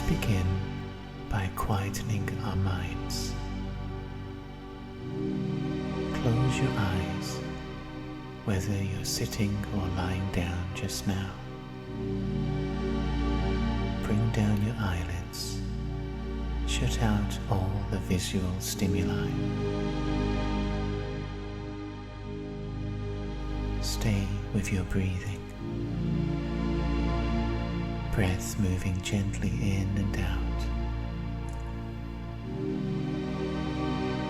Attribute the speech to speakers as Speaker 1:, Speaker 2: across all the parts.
Speaker 1: begin by quietening our minds. Close your eyes, whether you're sitting or lying down just now. Bring down your eyelids. Shut out all the visual stimuli. Stay with your breathing. Breath moving gently in and out.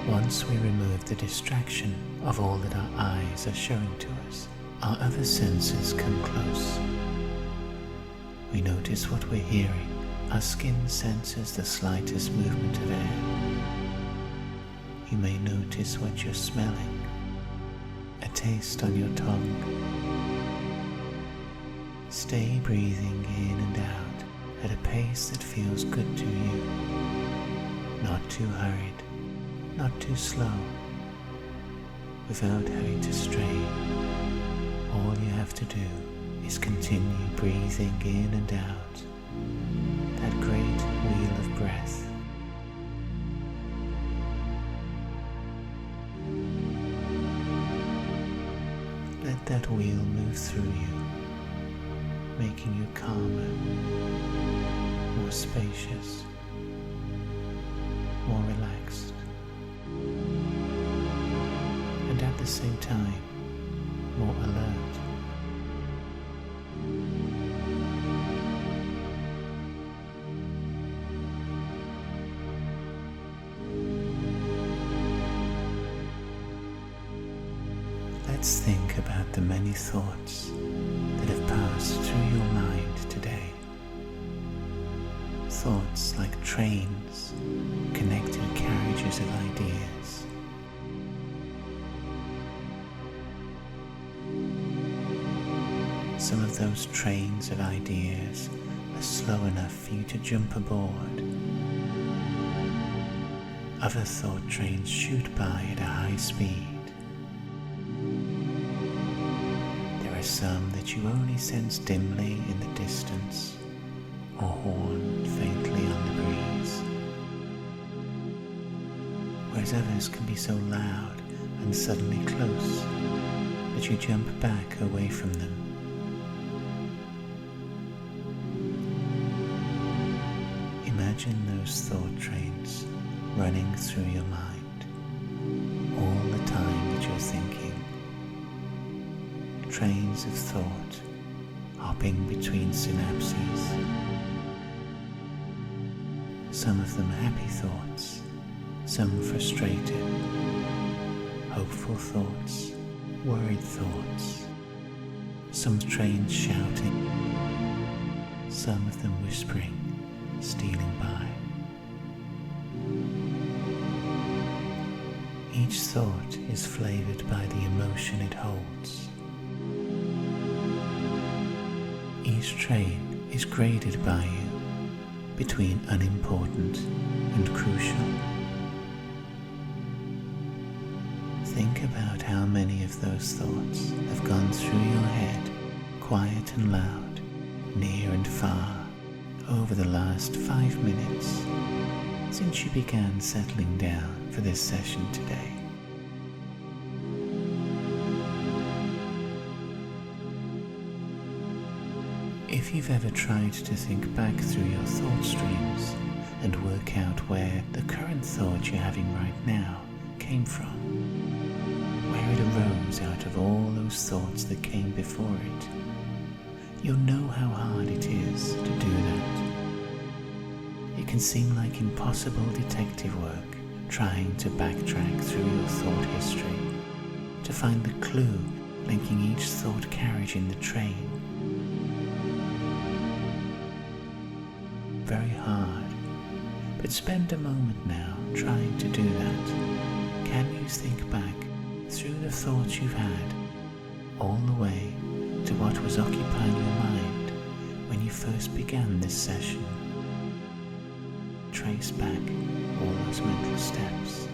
Speaker 1: Once we remove the distraction of all that our eyes are showing to us, our other senses come close. We notice what we're hearing. Our skin senses the slightest movement of air. You may notice what you're smelling, a taste on your tongue. Stay breathing in and out at a pace that feels good to you. Not too hurried, not too slow, without having to strain. All you have to do is continue breathing in and out, that great wheel of breath. Let that wheel move through you, making you calmer, more spacious, more relaxed, and at the same time, more alert. Let's think about the many thoughts that have passed through your mind today. Thoughts like trains, connected carriages of ideas. Some of those trains of ideas are slow enough for you to jump aboard. Other thought trains shoot by at a high speed. Some that you only sense dimly in the distance, or horn faintly on the breeze, whereas others can be so loud and suddenly close that you jump back away from them. Imagine those thought trains running through your mind all the time that you're thinking. Trains of thought hopping between synapses. Some of them happy thoughts, some frustrated, hopeful thoughts, worried thoughts. Some trains shouting, some of them whispering, stealing by. Each thought is flavored by the emotion it holds. Each train is graded by you between unimportant and crucial. Think about how many of those thoughts have gone through your head, quiet and loud, near and far, over the last 5 minutes since you began settling down for this session today. If you've ever tried to think back through your thought streams and work out where the current thought you're having right now came from, where it arose out of all those thoughts that came before it, you'll know how hard it is to do that. It can seem like impossible detective work trying to backtrack through your thought history to find the clue linking each thought carriage in the train. Very hard, but spend a moment now trying to do that. Can you think back through the thoughts you've had all the way to what was occupying your mind when you first began this session? Trace back all those mental steps.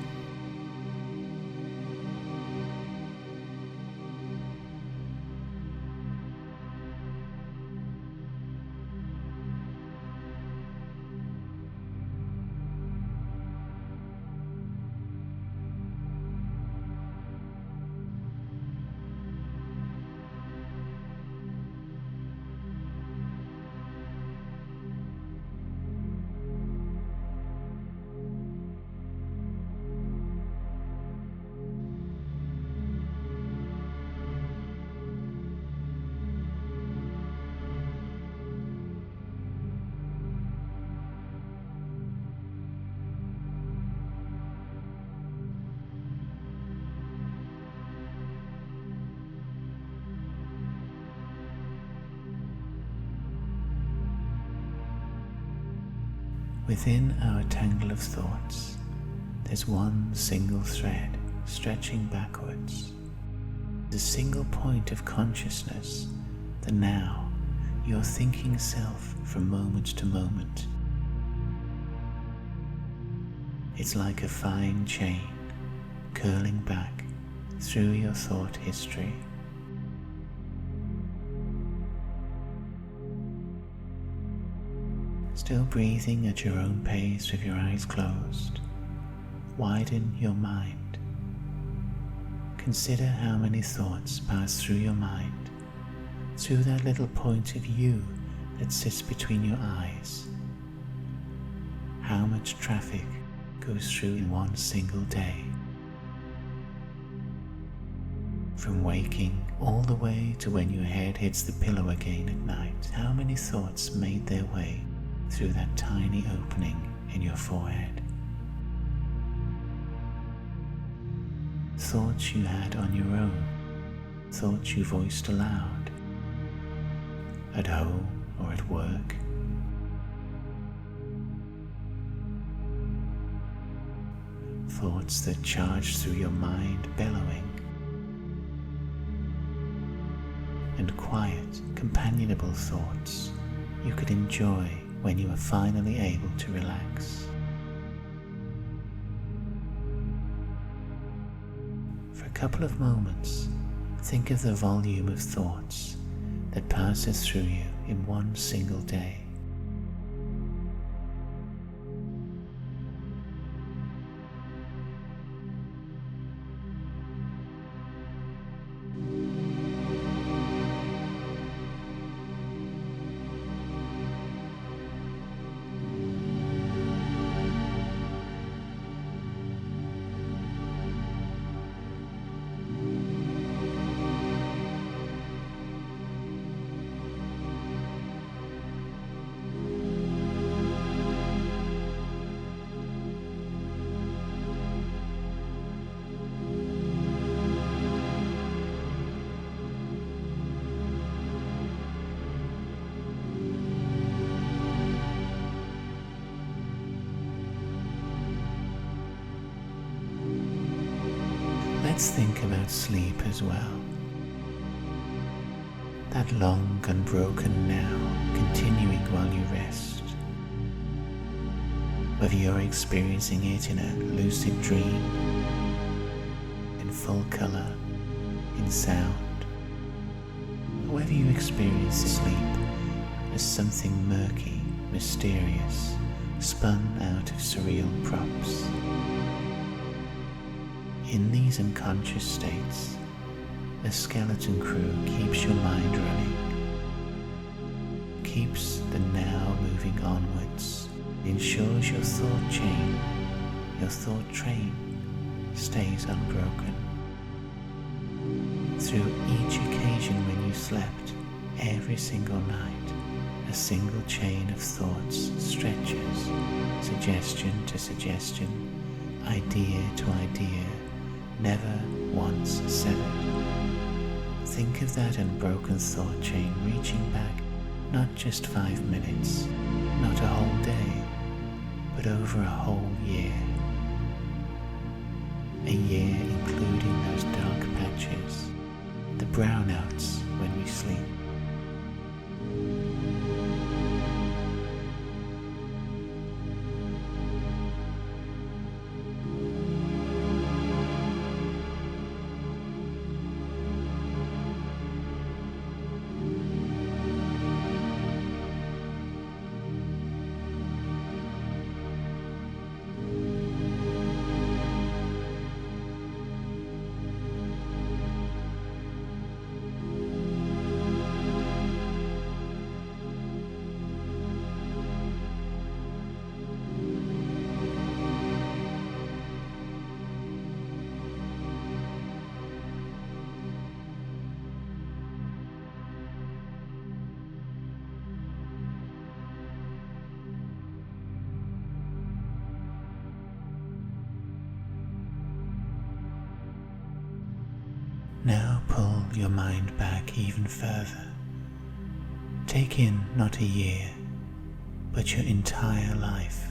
Speaker 1: Within our tangle of thoughts, there's one single thread stretching backwards. The single point of consciousness, the now, your thinking self from moment to moment. It's like a fine chain curling back through your thought history. Still breathing at your own pace with your eyes closed, widen your mind. Consider how many thoughts pass through your mind, through that little point of you that sits between your eyes. How much traffic goes through in one single day? From waking all the way to when your head hits the pillow again at night, how many thoughts made their way through that tiny opening in your forehead? Thoughts you had on your own, thoughts you voiced aloud, at home or at work. Thoughts that charged through your mind bellowing, and quiet, companionable thoughts you could enjoy when you were finally able to relax. For a couple of moments, think of the volume of thoughts that passes through you in one single day. Let's think about sleep as well. That long unbroken now continuing while you rest. Whether you're experiencing it in a lucid dream, in full color, in sound, or whether you experience sleep as something murky, mysterious, spun out of surreal props. In these unconscious states, a skeleton crew keeps your mind running, keeps the now moving onwards, ensures your thought chain, your thought train stays unbroken. Through each occasion when you slept, every single night, a single chain of thoughts stretches, suggestion to suggestion, idea to idea, never once severed. Think of that unbroken thought chain reaching back not just 5 minutes, not a whole day, but over a whole year. A year including those dark patches, the brownouts when we sleep. Now pull your mind back even further. Take in not a year, but your entire life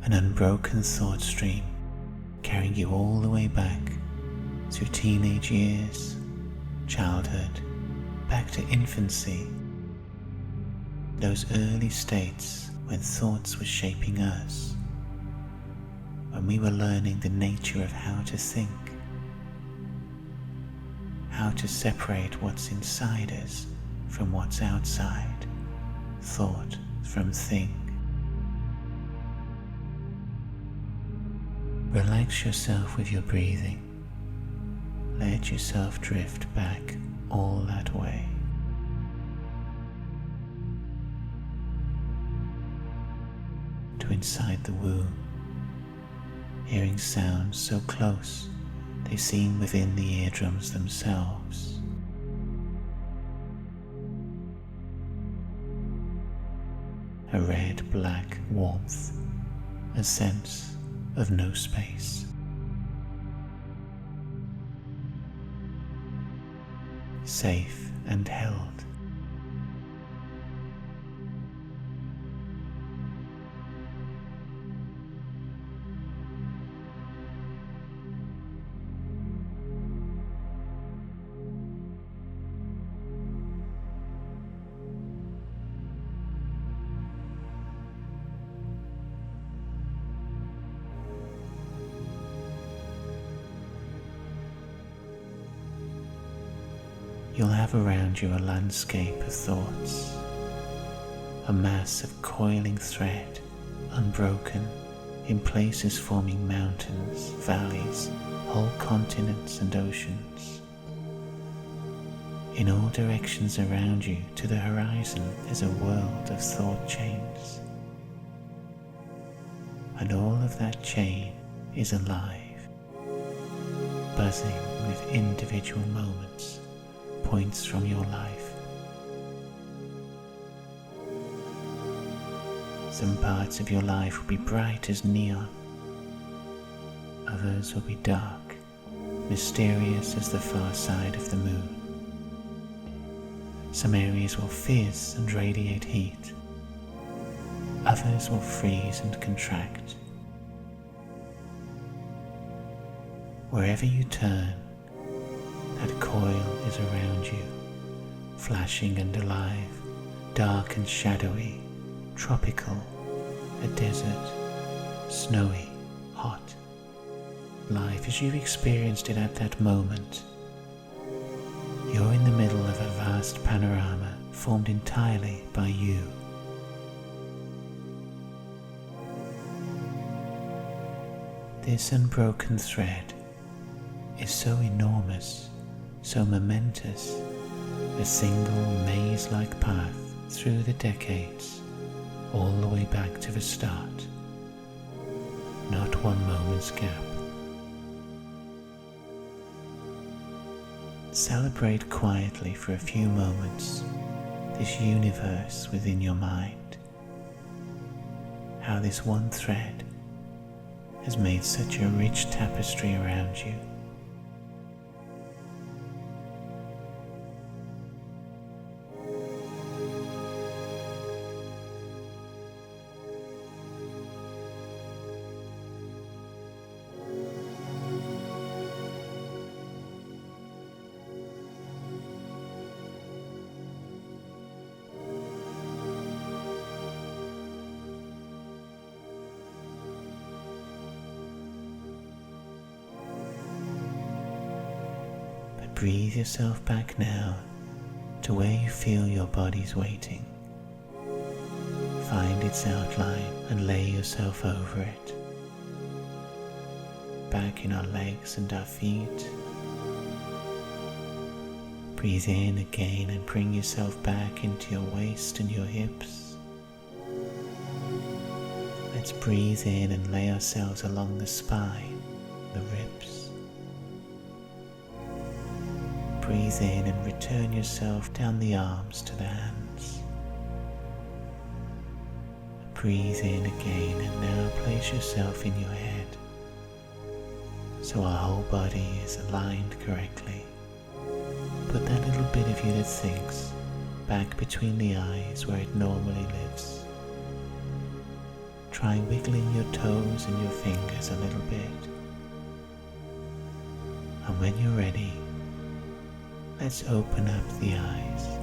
Speaker 1: an unbroken thought stream carrying you all the way back through teenage years, childhood, back to infancy, those early states when thoughts were shaping us, when we were learning the nature of how to think, how to separate what's inside us from what's outside, thought from thing. Relax yourself with your breathing. Let yourself drift back all that way. To inside the womb, hearing sounds so close they seem within the eardrums themselves. A red-black warmth, a sense of no space. Safe and held. You'll have around you a landscape of thoughts, a mass of coiling thread, unbroken, in places forming mountains, valleys, whole continents and oceans. In all directions around you to the horizon is a world of thought chains. And all of that chain is alive, buzzing with individual moments, points from your life. Some parts of your life will be bright as neon. Others will be dark, mysterious as the far side of the moon. Some areas will fizz and radiate heat. Others will freeze and contract. Wherever you turn, that coil is around you, flashing and alive, dark and shadowy, tropical, a desert, snowy, hot. Life as you've experienced it at that moment. You're in the middle of a vast panorama formed entirely by you. This unbroken thread is so enormous, so momentous, a single maze-like path through the decades, all the way back to the start. Not one moment's gap. Celebrate quietly for a few moments this universe within your mind. How this one thread has made such a rich tapestry around you. Breathe yourself back now to where you feel your body's waiting. Find its outline and lay yourself over it. Back in our legs and our feet. Breathe in again and bring yourself back into your waist and your hips. Let's breathe in and lay ourselves along the spine, the ribs. Breathe in and return yourself down the arms to the hands. Breathe in again and now place yourself in your head so our whole body is aligned correctly. Put that little bit of you that thinks back between the eyes where it normally lives. try wiggling your toes and your fingers a little bit. And when you're ready, let's open up the eyes.